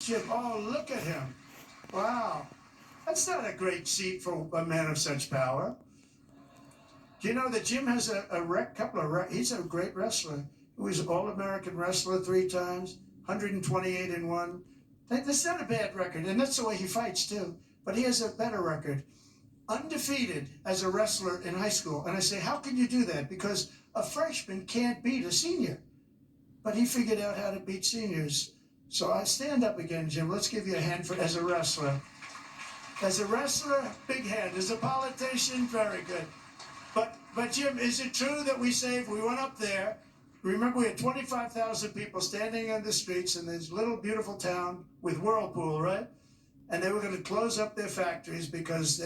Jim, oh, look at him. Wow. That's not a great seat for a man of such power. Do you know that Jim has he's a great wrestler. He was an All-American wrestler 3 times, 128 and 1. That's not a bad record, and that's the way he fights too. But he has a better record. Undefeated as a wrestler in high school. And I say, how can you do that? Because a freshman can't beat a senior. But he figured out how to beat seniors. So I stand up again, Jim. Let's give you a hand as a wrestler. As a wrestler, big hand. As a politician, very good. But Jim, is it true that we went up there, remember we had 25,000 people standing on the streets in this little beautiful town with Whirlpool, right? And they were going to close up their factories because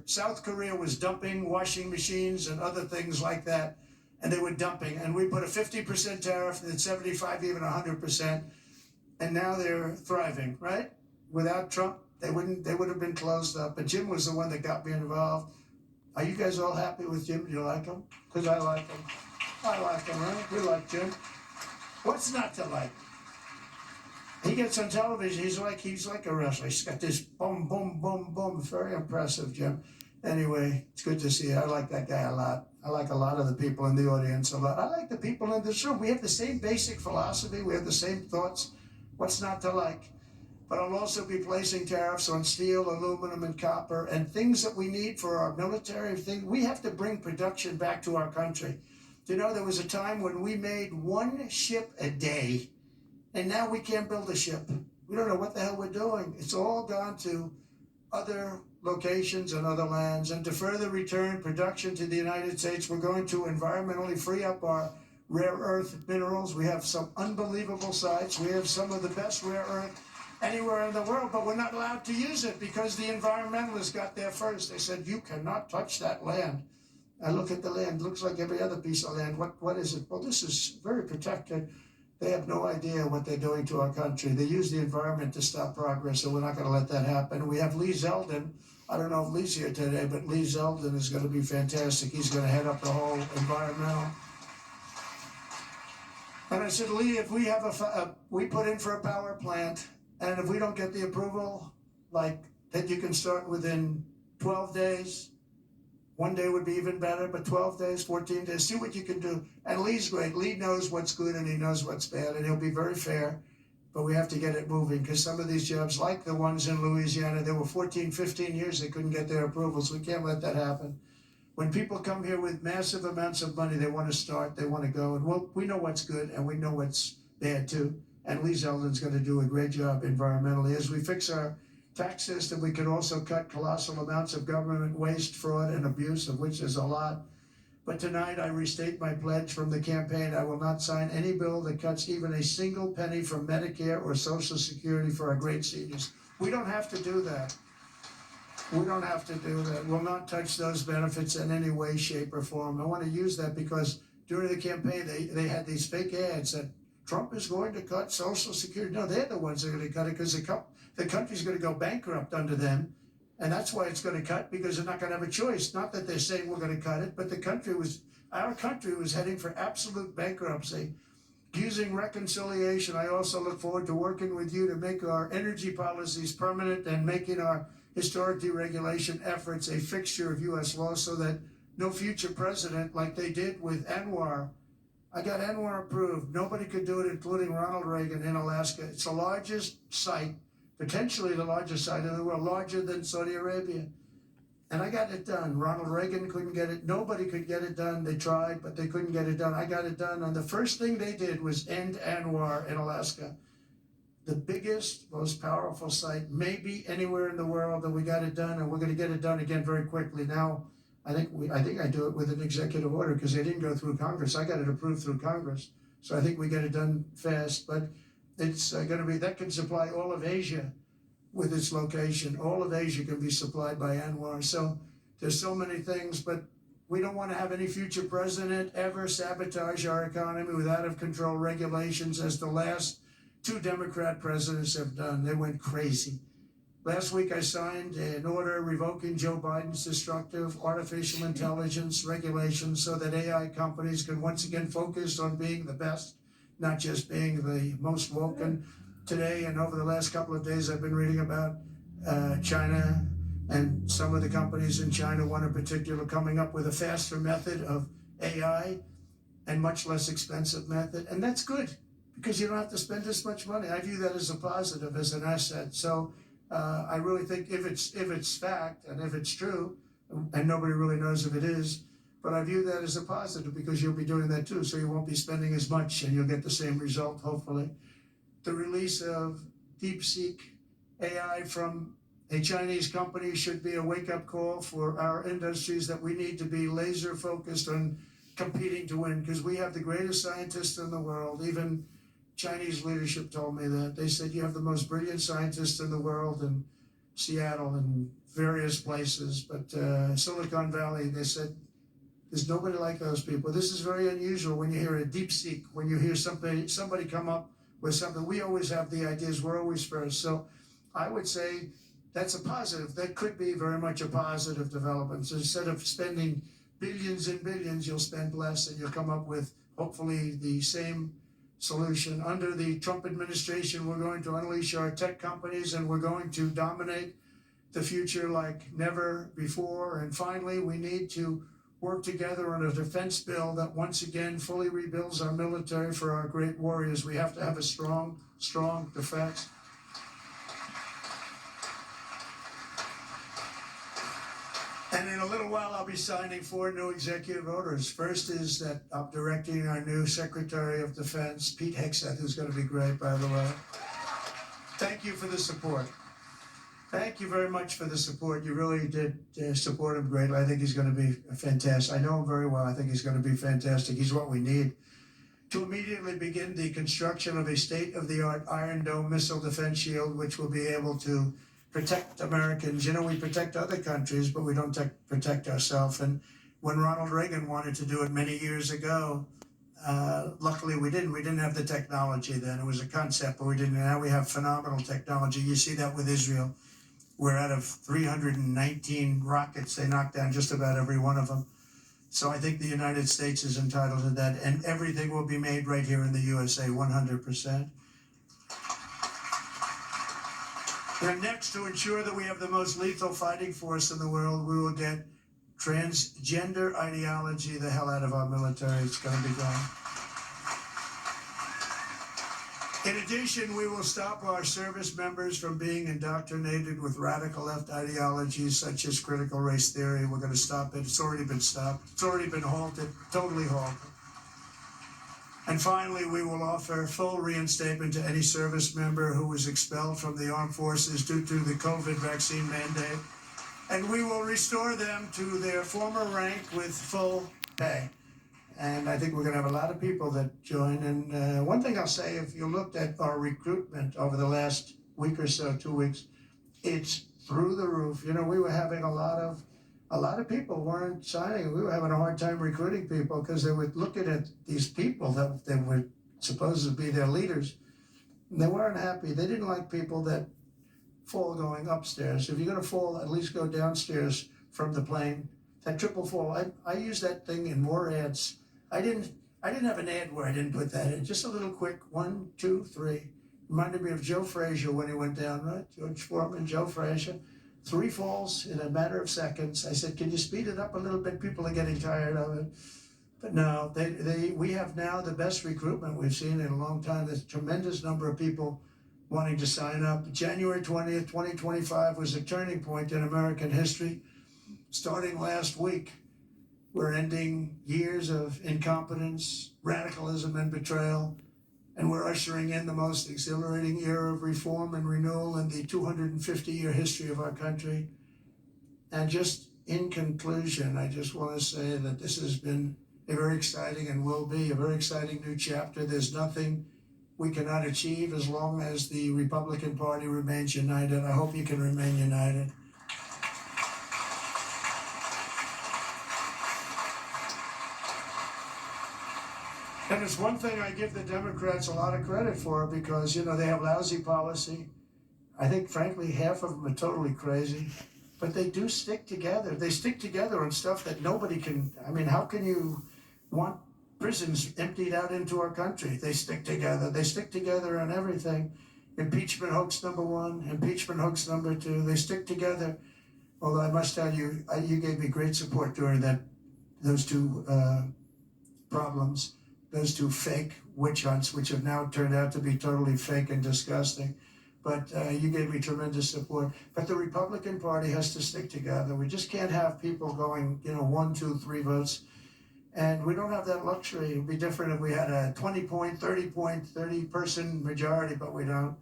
South Korea was dumping washing machines and other things like that. And they were dumping. And we put a 50% tariff and then 75, even 100%. And now they're thriving, right? Without Trump, they would have been closed up. But Jim was the one that got me involved. Are you guys all happy with Jim? Do you like him? Because I like him. I like him, right? We like Jim. What's not to like? He gets on television, he's like a wrestler. He's got this boom, boom, boom, boom. Very impressive, Jim. Anyway, it's good to see you. I like that guy a lot. I like a lot of the people in the audience a lot. I like the people in this room. We have the same basic philosophy. We have the same thoughts. What's not to like? But I'll also be placing tariffs on steel, aluminum, and copper, and things that we need for our military. We have to bring production back to our country. Do you know there was a time when we made 1 ship a day, and now we can't build a ship. We don't know what the hell we're doing. It's all gone to other locations and other lands. And to further return production to the United States, we're going to environmentally free up our rare earth minerals. We have some unbelievable sites. We have some of the best rare earth anywhere in the world, but we're not allowed to use it because the environmentalists got there first. They said, you cannot touch that land. I look at the land, looks like every other piece of land. What is it? Well, this is very protected. They have no idea what they're doing to our country. They use the environment to stop progress, so we're not going to let that happen. We have Lee Zeldin. I don't know if Lee's here today, but Lee Zeldin is going to be fantastic. He's going to head up the whole environmental. And I said, Lee, if we have we put in for a power plant, and if we don't get the approval, that you can start within 12 days, 1 day would be even better, but 12 days, 14 days, see what you can do. And Lee's great. Lee knows what's good and he knows what's bad, and he'll be very fair, but we have to get it moving because some of these jobs, like the ones in Louisiana, they were 14, 15 years, they couldn't get their approvals. We can't let that happen. When people come here with massive amounts of money, they want to start, they want to go, and we know what's good and we know what's bad too. And Lee Zeldin's going to do a great job environmentally. As we fix our tax system, we can also cut colossal amounts of government waste, fraud, and abuse, of which there's a lot. But tonight, I restate my pledge from the campaign. I will not sign any bill that cuts even a single penny from Medicare or Social Security for our great seniors. We don't have to do that. We don't have to do that. We'll not touch those benefits in any way, shape, or form. I want to use that because during the campaign, they had these fake ads that Trump is going to cut Social Security. No, they're the ones that are going to cut it because the country's going to go bankrupt under them. And that's why it's going to cut, because they're not going to have a choice. Not that they're saying we're going to cut it, but our country was heading for absolute bankruptcy. Using reconciliation, I also look forward to working with you to make our energy policies permanent and making our historic deregulation efforts a fixture of U.S. law so that no future president, like they did with Anwar, I got Anwar approved. Nobody could do it, including Ronald Reagan in Alaska. It's the largest site, potentially the largest site in the world, larger than Saudi Arabia. And I got it done. Ronald Reagan couldn't get it. Nobody could get it done. They tried, but they couldn't get it done. I got it done. And the first thing they did was end Anwar in Alaska. The biggest, most powerful site, maybe anywhere in the world, and we got it done, and we're going to get it done again very quickly. Now, I think I do it with an executive order because they didn't go through Congress. I got it approved through Congress. So I think we get it done fast, but it's going to be, that can supply all of Asia with its location. All of Asia can be supplied by Anwar. So there's so many things, but we don't want to have any future president ever sabotage our economy with out of control regulations as the last 2 Democrat presidents have done. They went crazy. Last week, I signed an order revoking Joe Biden's destructive artificial intelligence regulations so that AI companies can once again focus on being the best, not just being the most woken. today and over the last couple of days, I've been reading about China and some of the companies in China, one in particular, coming up with a faster method of AI and much less expensive method. And that's good because you don't have to spend as much money. I view that as a positive, as an asset. So I really think if it's fact and if it's true, and nobody really knows if it is, but I view that as a positive because you'll be doing that too. So you won't be spending as much and you'll get the same result, hopefully. The release of DeepSeek AI from a Chinese company should be a wake-up call for our industries that we need to be laser focused on competing to win, because we have the greatest scientists in the world. Even Chinese leadership told me that. They said, you have the most brilliant scientists in the world in Seattle and various places, but Silicon Valley, they said, there's nobody like those people. This is very unusual when you hear a DeepSeek, when you hear somebody come up with something. We always have the ideas, we're always first. So I would say that's a positive. That could be very much a positive development. So instead of spending billions and billions, you'll spend less and you'll come up with hopefully the same solution. Under the Trump administration, we're going to unleash our tech companies and we're going to dominate the future like never before. And finally, we need to work together on a defense bill that once again fully rebuilds our military for our great warriors. We have to have a strong defense. And in a little while, I'll be signing 4 new executive orders. First is that I'm directing our new Secretary of Defense, Pete Hegseth, who's going to be great, by the way. Thank you for the support. Thank you very much for the support. You really did support him greatly. I think he's going to be fantastic. I know him very well. I think he's going to be fantastic. He's what we need to immediately begin the construction of a state-of-the-art Iron Dome missile defense shield, which will be able to protect Americans. You know, we protect other countries, but we don't protect ourselves. And when Ronald Reagan wanted to do it many years ago, luckily we didn't. We didn't have the technology then. It was a concept, but we didn't. Now we have phenomenal technology. You see that with Israel. We're out of 319 rockets. They knocked down just about every one of them. So I think the United States is entitled to that. And everything will be made right here in the USA, 100%. And next, to ensure that we have the most lethal fighting force in the world, we will get transgender ideology the hell out of our military. It's going to be gone. In addition, we will stop our service members from being indoctrinated with radical left ideologies such as critical race theory. We're going to stop it. It's already been stopped. It's already been halted, totally halted. And finally, we will offer full reinstatement to any service member who was expelled from the armed forces due to the COVID vaccine mandate. And we will restore them to their former rank with full pay. And I think we're going to have a lot of people that join. And one thing I'll say, if you looked at our recruitment over the last week or so, 2 weeks, it's through the roof. You know, we were having a lot of people weren't signing. We were having a hard time recruiting people because they were looking at these people that they were supposed to be their leaders. And they weren't happy. They didn't like people that fall going upstairs. If you're going to fall, at least go downstairs from the plane. That triple fall. I use that thing in more ads. I didn't have an ad where I didn't put that in. Just a little quick 1, 2, 3. Reminded me of Joe Frazier when he went down, right? George Foreman, Joe Frazier. 3 falls in a matter of seconds. I said, can you speed it up a little bit? People are getting tired of it. But no, we have now the best recruitment we've seen in a long time. There's a tremendous number of people wanting to sign up. January 20th, 2025 was a turning point in American history. Starting last week, we're ending years of incompetence, radicalism, and betrayal, and we're ushering in the most exhilarating era of reform and renewal in the 250-year history of our country. And just in conclusion, I just want to say that this has been a very exciting and will be a very exciting new chapter. There's nothing we cannot achieve as long as the Republican Party remains united. I hope you can remain united. And it's one thing I give the Democrats a lot of credit for because, you know, they have lousy policy. I think, frankly, half of them are totally crazy. But they do stick together. They stick together on stuff that nobody can. I mean, how can you want prisons emptied out into our country? They stick together. They stick together on everything. Impeachment hoax number one, impeachment hoax number two, they stick together. Although I must tell you, you gave me great support during those two problems, those two fake witch hunts, which have now turned out to be totally fake and disgusting. But you gave me tremendous support. But the Republican Party has to stick together. We just can't have people going, 1, 2, 3 votes. And we don't have that luxury. It would be different if we had a 20-point, 30-person majority, but we don't.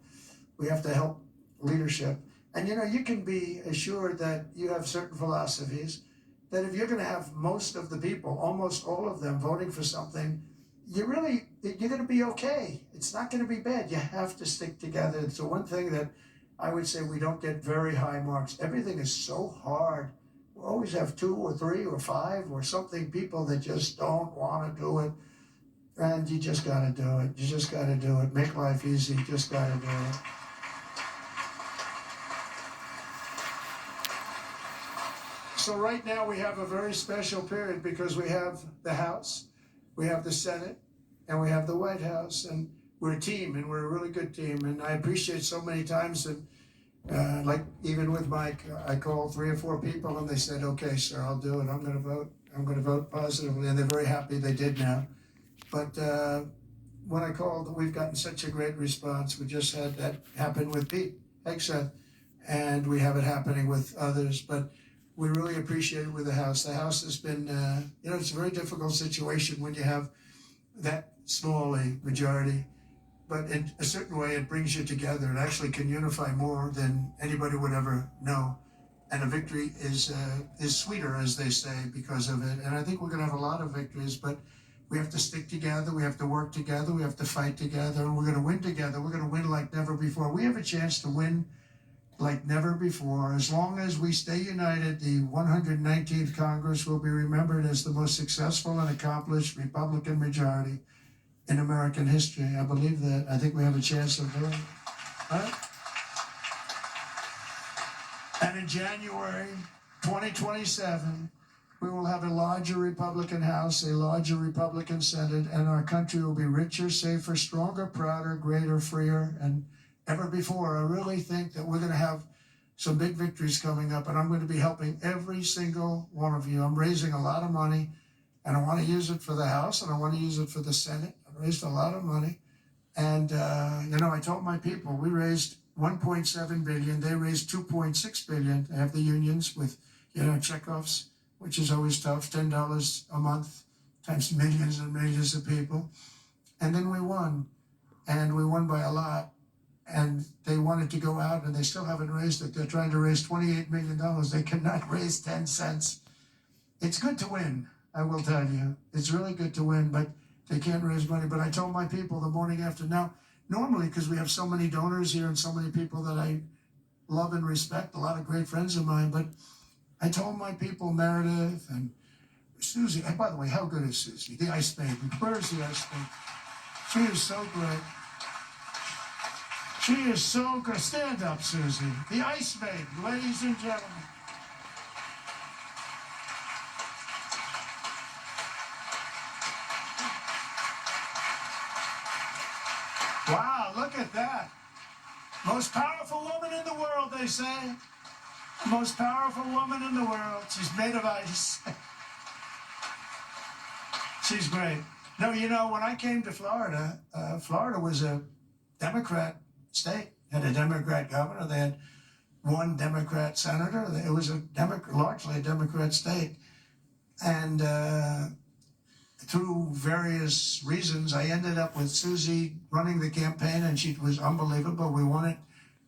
We have to help leadership. And you can be assured that you have certain philosophies, that if you're going to have most of the people, almost all of them, voting for something, you're going to be okay. It's not going to be bad. You have to stick together. It's the one thing that I would say we don't get very high marks. Everything is so hard. We always have 2 or 3 or 5 or something, people that just don't want to do it. And you just got to do it. You just got to do it. Make life easy. You just got to do it. So right now we have a very special period because we have the House, we have the Senate, and we have the White House, and we're a team, and we're a really good team. And I appreciate so many times that, like even with Mike, I called 3 or 4 people, and they said, "Okay, sir, I'll do it. I'm going to vote. I'm going to vote positively," and they're very happy they did now. But when I called, we've gotten such a great response. We just had that happen with Pete Hegseth, and we have it happening with others, but we really appreciate it with the House. The House has been, it's a very difficult situation when you have that small a majority, but in a certain way it brings you together. It actually can unify more than anybody would ever know. And a victory is sweeter, as they say, because of it. And I think we're going to have a lot of victories, but we have to stick together. We have to work together. We have to fight together. And we're going to win together. We're going to win like never before. We have a chance to win like never before. As long as we stay united, the 119th Congress will be remembered as the most successful and accomplished Republican majority in American history. I believe that. I think we have a chance of doing it. Right? And in January 2027, we will have a larger Republican House, a larger Republican Senate, and our country will be richer, safer, stronger, prouder, greater, freer, and ever before. I really think that we're going to have some big victories coming up, and I'm going to be helping every single one of you. I'm raising a lot of money, and I want to use it for the House, and I want to use it for the Senate. I raised a lot of money, and I told my people, we raised 1.7 billion. They raised 2.6 billion. They have the unions with, checkoffs, which is always tough, $10 a month times millions and millions of people. And then we won, and we won by a lot. And they wanted to go out, and they still haven't raised it. They're trying to raise $28 million. They cannot raise 10 cents. It's good to win, I will tell you. It's really good to win, but they can't raise money. But I told my people the morning after. Now, normally, because we have so many donors here and so many people that I love and respect, a lot of great friends of mine, but I told my people, Meredith and Susie, and by the way, how good is Susie? The ice maiden. Where's the ice maiden? She is so great. She is so good. Stand up, Susie. The ice maiden, ladies and gentlemen. Wow, look at that. Most powerful woman in the world, they say. Most powerful woman in the world. She's made of ice. She's great. No, when I came to Florida, Florida was a Democrat state. Had a Democrat governor. They had one Democrat senator. It was largely a Democrat state. And through various reasons, I ended up with Susie running the campaign, and she was unbelievable. We won it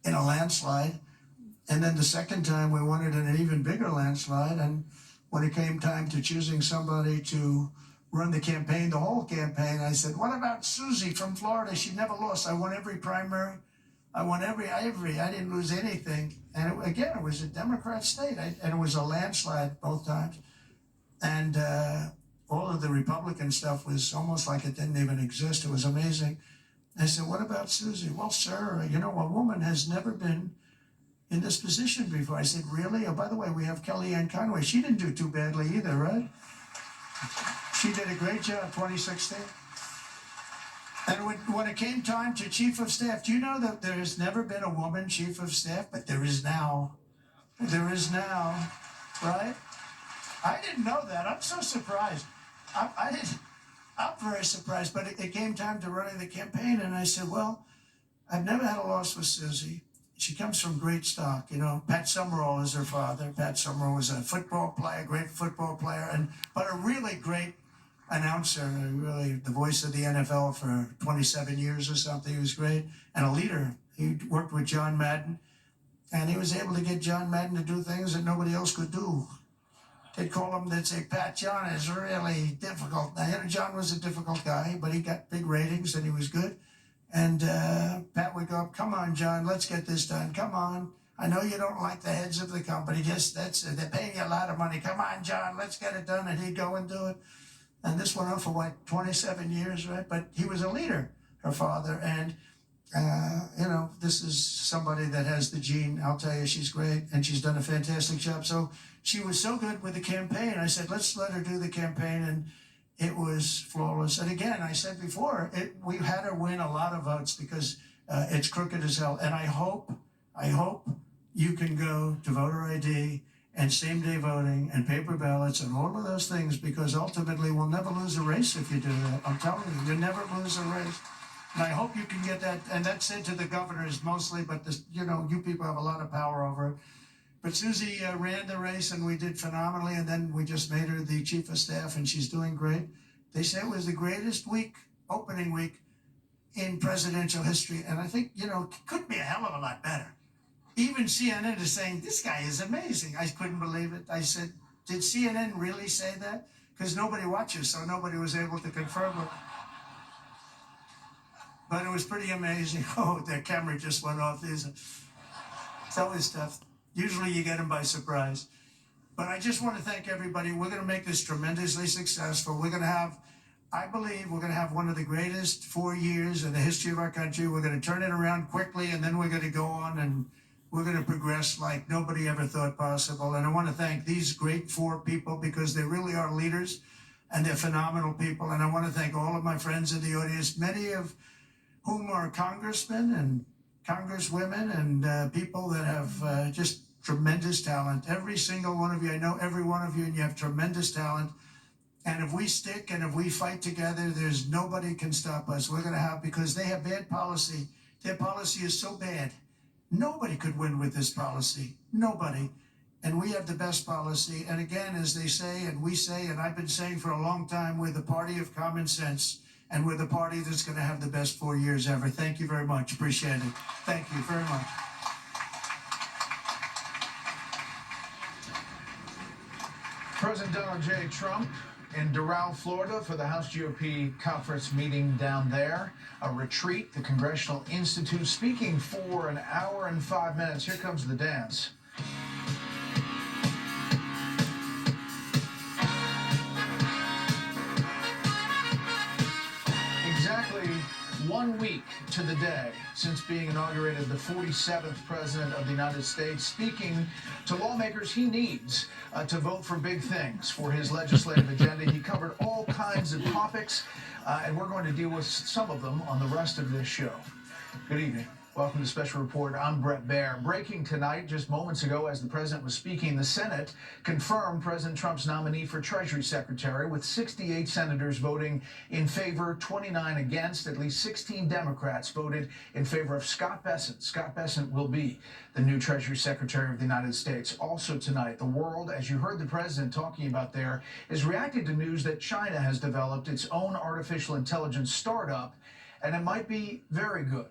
in a landslide. And then the second time, we won it in an even bigger landslide. And when it came time to choosing somebody to run the campaign, the whole campaign, I said, what about Susie from Florida? She never lost. I won every primary. I won every. I didn't lose anything. And it was a Democrat state. And it was a landslide both times. And all of the Republican stuff was almost like it didn't even exist. It was amazing. I said, what about Susie? Well, sir, a woman has never been in this position before. I said, really? Oh, by the way, we have Kellyanne Conway. She didn't do too badly either, right? She did a great job, 2016. And when it came time to chief of staff, do you know that there has never been a woman chief of staff, but there is now. There is now, right? I didn't know that. I'm so surprised. I'm very surprised, but it came time to running the campaign, and I said, well, I've never had a loss with Susie. She comes from great stock. You know, Pat Summerall is her father. Pat Summerall was a football player, great football player, but a really great announcer, really the voice of the NFL for 27 years or something. He was great, and a leader. He worked with John Madden, and he was able to get John Madden to do things that nobody else could do. They'd call him, they'd say, Pat, John is really difficult. Now, John was a difficult guy, but he got big ratings and he was good. And Pat would go, come on, John, let's get this done. Come on. I know you don't like the heads of the company. They're paying you a lot of money. Come on, John, let's get it done. And he'd go and do it. And this went on for, what, 27 years, right? But he was a leader, her father. And, you know, this is somebody that has the gene. I'll tell you, she's great. And she's done a fantastic job. So she was so good with the campaign. I said, let's let her do the campaign. And it was flawless. And again, I said before, we had her win a lot of votes because it's crooked as hell. And I hope you can go to voter ID and same-day voting and paper ballots and all of those things, because ultimately we'll never lose a race if you do that. I'm telling you, you'll never lose a race. And I hope you can get that. And that's said to the governors mostly, but this, you know, you people have a lot of power over it. But Susie ran the race, and we did phenomenally, and then we just made her the chief of staff, and she's doing great. They say it was the greatest week, opening week, in presidential history, and I think, you know, it could be a hell of a lot better. Even CNN is saying, this guy is amazing. I couldn't believe it. I said, did CNN really say that? Because nobody watches, so nobody was able to confirm it. But it was pretty amazing. Oh, their camera just went off. It's always tough. Usually you get them by surprise. But I just want to thank everybody. We're going to make this tremendously successful. We're going to have, I believe, we're going to have one of the greatest 4 years in the history of our country. We're going to turn it around quickly, and then we're going to go on and we're going to progress like nobody ever thought possible. And I want to thank these great 4 people, because they really are leaders and they're phenomenal people. And I want to thank all of my friends in the audience, many of whom are congressmen and congresswomen and people that have just tremendous talent. Every single one of you, I know every one of you, and you have tremendous talent. And if we stick and if we fight together, there's nobody can stop us. We're going to have, because they have bad policy. Their policy is so bad. Nobody could win with this policy. Nobody. And we have the best policy. And again, as they say, and we say, and I've been saying for a long time, we're the party of common sense. And we're the party that's going to have the best 4 years ever. Thank you very much. Appreciate it. Thank you very much. President Donald J. Trump in Doral, Florida for the House GOP conference meeting down there. A retreat, the Congressional Institute, speaking for an hour and 5 minutes. Here comes the dance. Exactly 1 week to the day since being inaugurated, the 47th President of the United States, speaking to lawmakers he needs to vote for big things for his legislative agenda. He covered all kinds of topics, and we're going to deal with some of them on the rest of this show. Good evening. Welcome to Special Report. I'm Brett Baer. Breaking tonight, just moments ago as the president was speaking, the Senate confirmed President Trump's nominee for Treasury Secretary, with 68 senators voting in favor, 29 against. At least 16 Democrats voted in favor of Scott Bessent. Scott Bessent will be the new Treasury Secretary of the United States. Also tonight, the world, as you heard the president talking about there, is reacting to news that China has developed its own artificial intelligence startup, and it might be very good.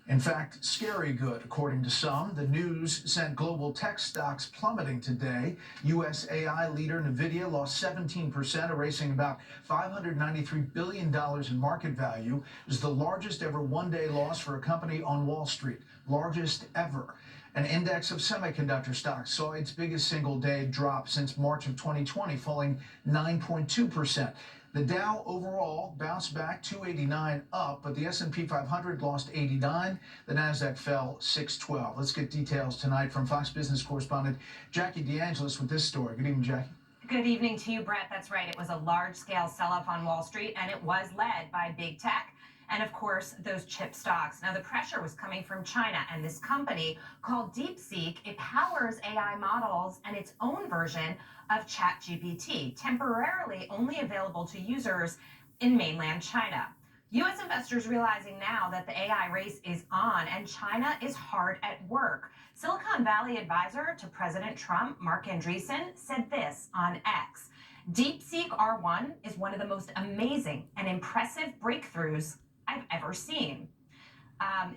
In fact, scary good, according to some. The news sent global tech stocks plummeting today. U.S. AI leader NVIDIA lost 17%, erasing about $593 billion in market value. It was the largest ever one-day loss for a company on Wall Street, largest ever. An index of semiconductor stocks saw its biggest single-day drop since March of 2020, falling 9.2%. The Dow overall bounced back 289 up, but the S&P 500 lost 89. The Nasdaq fell 612. Let's get details tonight from Fox Business correspondent Jackie DeAngelis with this story. Good evening, Jackie. Good evening to you, Brett. That's right. It was a large-scale sell-off on Wall Street, and it was led by big tech. and of course, those chip stocks. Now, the pressure was coming from China, and this company called DeepSeek, it powers AI models and its own version of ChatGPT, temporarily only available to users in mainland China. U.S. investors realizing now that the AI race is on and China is hard at work. Silicon Valley advisor to President Trump, Mark Andreessen, said this on X. DeepSeek R1 is one of the most amazing and impressive breakthroughs I've ever seen.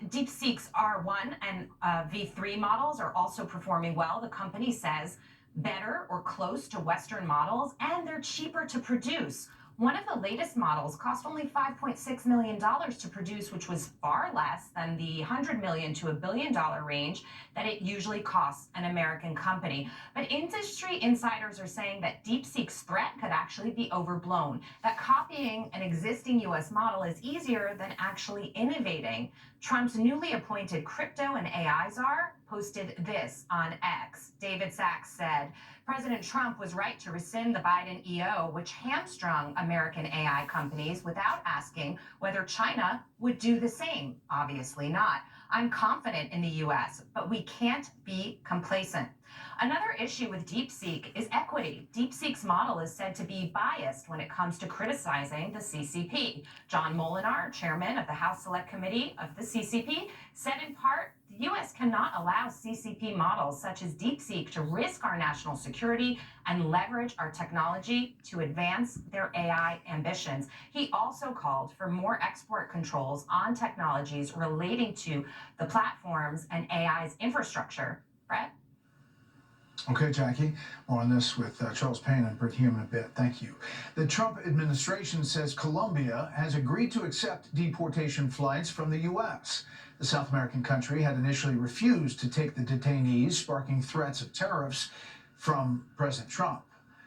DeepSeek's R1 and V3 models are also performing well, the company says, better or close to Western models, and they're cheaper to produce. One of the latest models cost only $5.6 million to produce, which was far less than the $100 million to $1 billion range that it usually costs an American company. But industry insiders are saying that DeepSeek's threat could actually be overblown, that copying an existing U.S. model is easier than actually innovating. Trump's newly appointed crypto and AI czar posted this on X. David Sachs said, President Trump was right to rescind the Biden EO, which hamstrung American AI companies without asking whether China would do the same. Obviously not. I'm confident in the U.S., but we can't be complacent. Another issue with DeepSeek is equity. DeepSeek's model is said to be biased when it comes to criticizing the CCP. John Molinar, chairman of the House Select Committee of the CCP, said in part, the U.S. cannot allow CCP models such as DeepSeek to risk our national security and leverage our technology to advance their AI ambitions. He also called for more export controls on technologies relating to the platforms and AI's infrastructure. Brett? Okay, Jackie, more on this with Charles Payne and Britt Hume in a bit. Thank you. The Trump administration says Colombia has agreed to accept deportation flights from the U.S. The South American country had initially refused to take the detainees, sparking threats of tariffs from President Trump.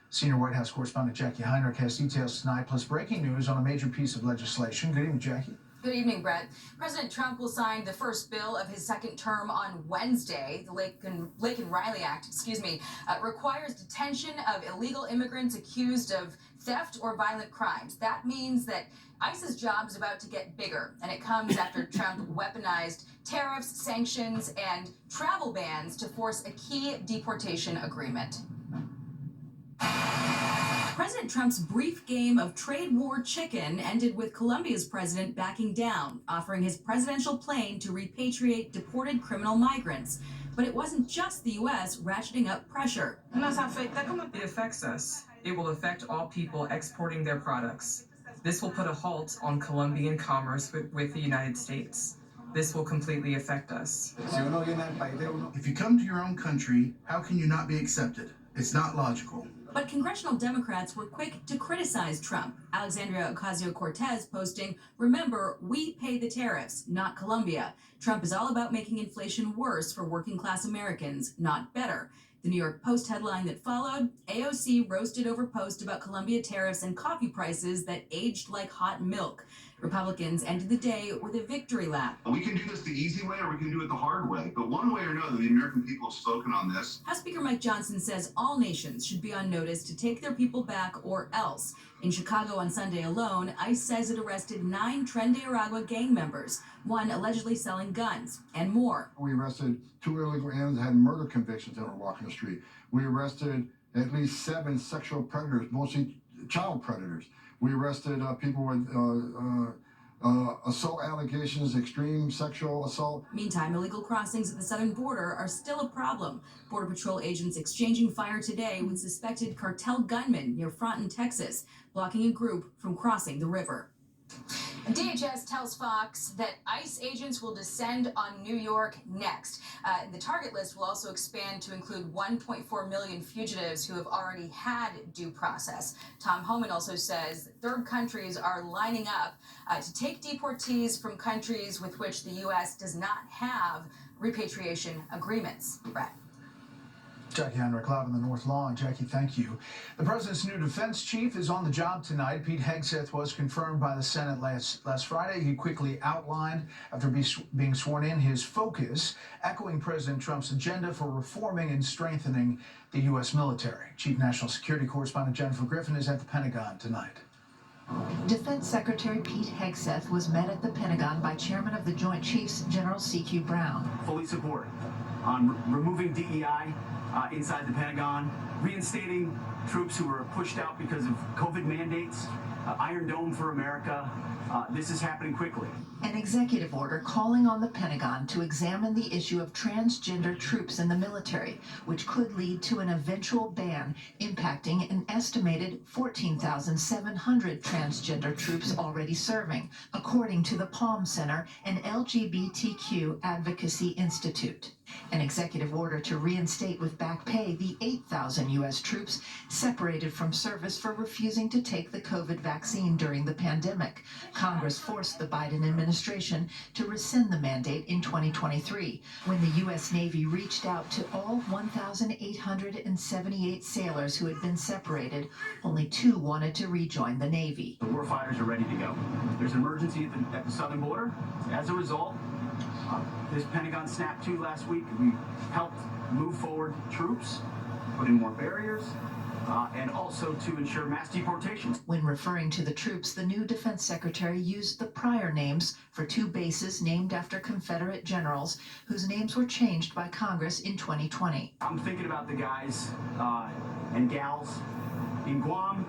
Senior White House correspondent Jackie Heinrich has details tonight, plus breaking news on a major piece of legislation. Good evening, Jackie. Good evening, Brett. President Trump will sign the first bill of his second term on Wednesday. The Lake and Riley Act, requires detention of illegal immigrants accused of theft or violent crimes. That means that ICE's job is about to get bigger, and it comes after Trump weaponized tariffs, sanctions, and travel bans to force a key deportation agreement. President Trump's brief game of trade war chicken ended with Colombia's president backing down, offering his presidential plane to repatriate deported criminal migrants. But it wasn't just the U.S. ratcheting up pressure. It affects us. It will affect all people exporting their products. This will put a halt on Colombian commerce with the United States. This will completely affect us. If you come to your own country, how can you not be accepted? It's not logical. But congressional Democrats were quick to criticize Trump. Alexandria Ocasio-Cortez posting, remember, we pay the tariffs, not Colombia. Trump is all about making inflation worse for working class Americans, not better. The New York Post headline that followed, AOC roasted over post about Colombia tariffs and coffee prices that aged like hot milk. Republicans ended the day with a victory lap. We can do this the easy way or we can do it the hard way. But one way or another, the American people have spoken on this. House Speaker Mike Johnson says all nations should be on notice to take their people back or else. In Chicago on Sunday alone, ICE says it arrested 9 Tren de Aragua gang members, one allegedly selling guns, and more. We arrested 2 illegal aliens that had murder convictions that were walking the street. We arrested at least 7 sexual predators, mostly child predators. We arrested people with assault allegations, extreme sexual assault. Meantime, illegal crossings at the southern border are still a problem. Border Patrol agents exchanging fire today with suspected cartel gunmen near Fronton, Texas, blocking a group from crossing the river. DHS tells Fox that ICE agents will descend on New York next. The target list will also expand to include 1.4 million fugitives who have already had due process. Tom Homan also says third countries are lining up to take deportees from countries with which the U.S. does not have repatriation agreements. Brett. Jackie Heinrich live on the North Lawn. Jackie, thank you. The president's new defense chief is on the job tonight. Pete Hegseth was confirmed by the Senate last Friday. He quickly outlined, after being sworn in, his focus, echoing President Trump's agenda for reforming and strengthening the U.S. military. Chief National Security Correspondent Jennifer Griffin is at the Pentagon tonight. Defense Secretary Pete Hegseth was met at the Pentagon by Chairman of the Joint Chiefs, General C.Q. Brown. Fully support on removing DEI inside the Pentagon, reinstating troops who were pushed out because of COVID mandates, Iron Dome for America. This is happening quickly. An executive order calling on the Pentagon to examine the issue of transgender troops in the military, which could lead to an eventual ban impacting an estimated 14,700 transgender troops already serving, according to the Palm Center, an LGBTQ advocacy institute. An executive order to reinstate with back pay the 8,000 U.S. troops separated from service for refusing to take the COVID vaccine during the pandemic. Congress forced the Biden administration to rescind the mandate in 2023, when the U.S. Navy reached out to all 1,878 sailors who had been separated. Only 2 wanted to rejoin the Navy. The warfighters are ready to go. There's an emergency at the southern border. As a result, this Pentagon Snap 2 last week, we helped move forward troops, put in more barriers, and also to ensure mass deportations. When referring to the troops, the new defense secretary used the prior names for 2 bases named after Confederate generals whose names were changed by Congress in 2020. I'm thinking about the guys and gals in Guam,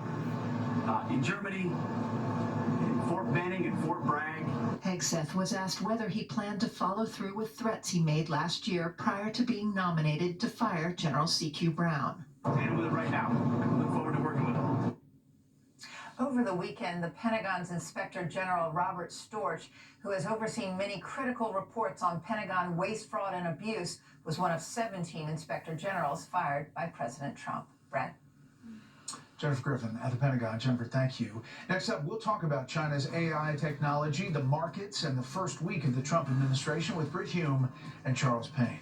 in Germany, in Fort Benning and Fort Bragg. Hegseth was asked whether he planned to follow through with threats he made last year prior to being nominated to fire General C.Q. Brown. Standing with it right now. I look forward to working with him. Over the weekend, the Pentagon's Inspector General Robert Storch, who has overseen many critical reports on Pentagon waste, fraud, and abuse, was one of 17 Inspector Generals fired by President Trump. Brad? Jennifer Griffin at the Pentagon. Jennifer, thank you. Next up, we'll talk about China's AI technology, the markets, and the first week of the Trump administration with Britt Hume and Charles Payne.